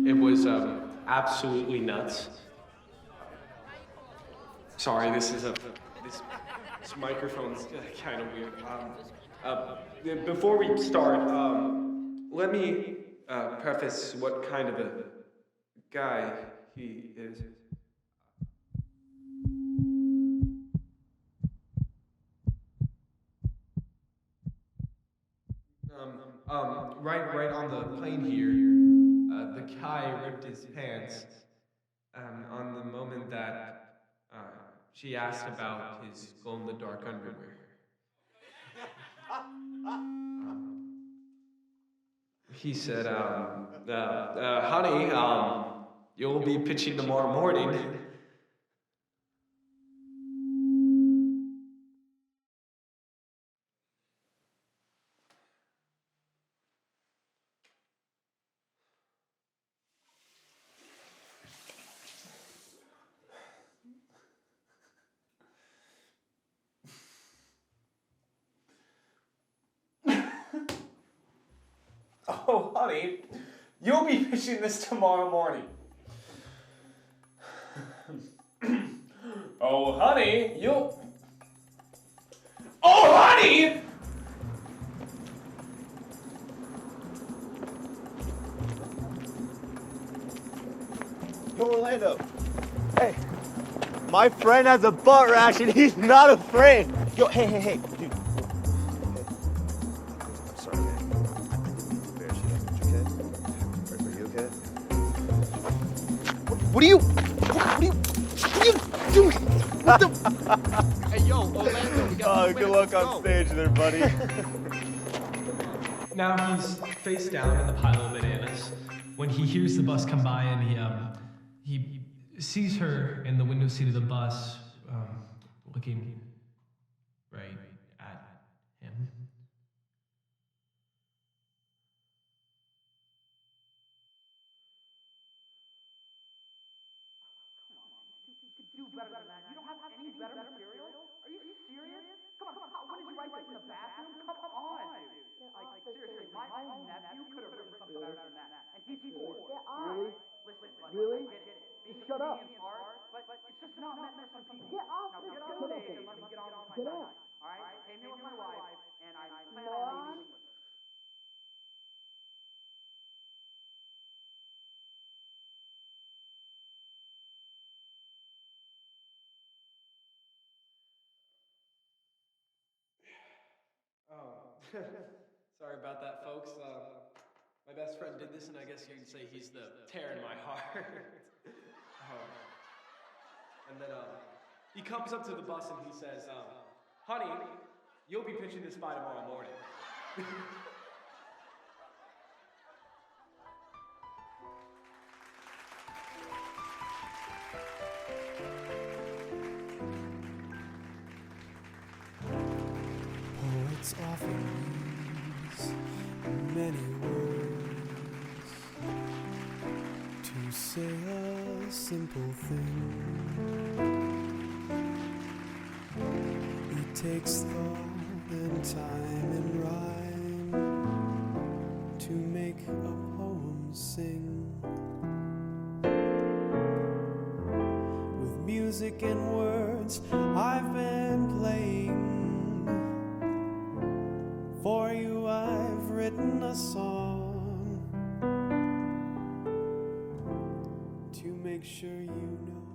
It was absolutely nuts. Sorry, this microphone's kind of weird. Before we start, let me preface what kind of a guy he is. Right on the plane here, the guy ripped his pants on the moment that she asked about his glow-in-the-dark underwear. He said, honey, you'll be pitching tomorrow morning. Oh, honey, you'll be pitching this tomorrow morning. Oh, honey, you'll... Oh, honey! Yo, Orlando. Hey, my friend has a butt rash and he's not afraid. Yo, hey, dude. I'm sorry, man. Are you okay? What are you doing? What the? Hey, yo, Orlando, we got good luck on stage there, buddy. Now he's face down in the pile of bananas when he hears the bus come by, and he sees her in the window seat of the bus, looking right at him. Do better than that. You don't have any better material? Are you serious? Come on, when did you write this in the bathroom? Come on, dude. Like, seriously, my own nephew could have written something better than that. And he's 4. Really? Listen, buddy, Really? I get it. Being Shut up. is hard, but it's just not meant for some people. Get off now, the get on stage and let me get on with my night. All right? I came here with my wife, and I plan on leaving with her. Oh, sorry about that, folks. My best friend did this, and I guess you'd say he's the tear in my heart. And then he comes up to the bus and he says, honey, you'll be pitching this by tomorrow morning. Poets often use many words to say a simple thing. It takes thought and time and rhyme to make a poem sing. With music and words I've been playing. For you I've written a song to make sure you know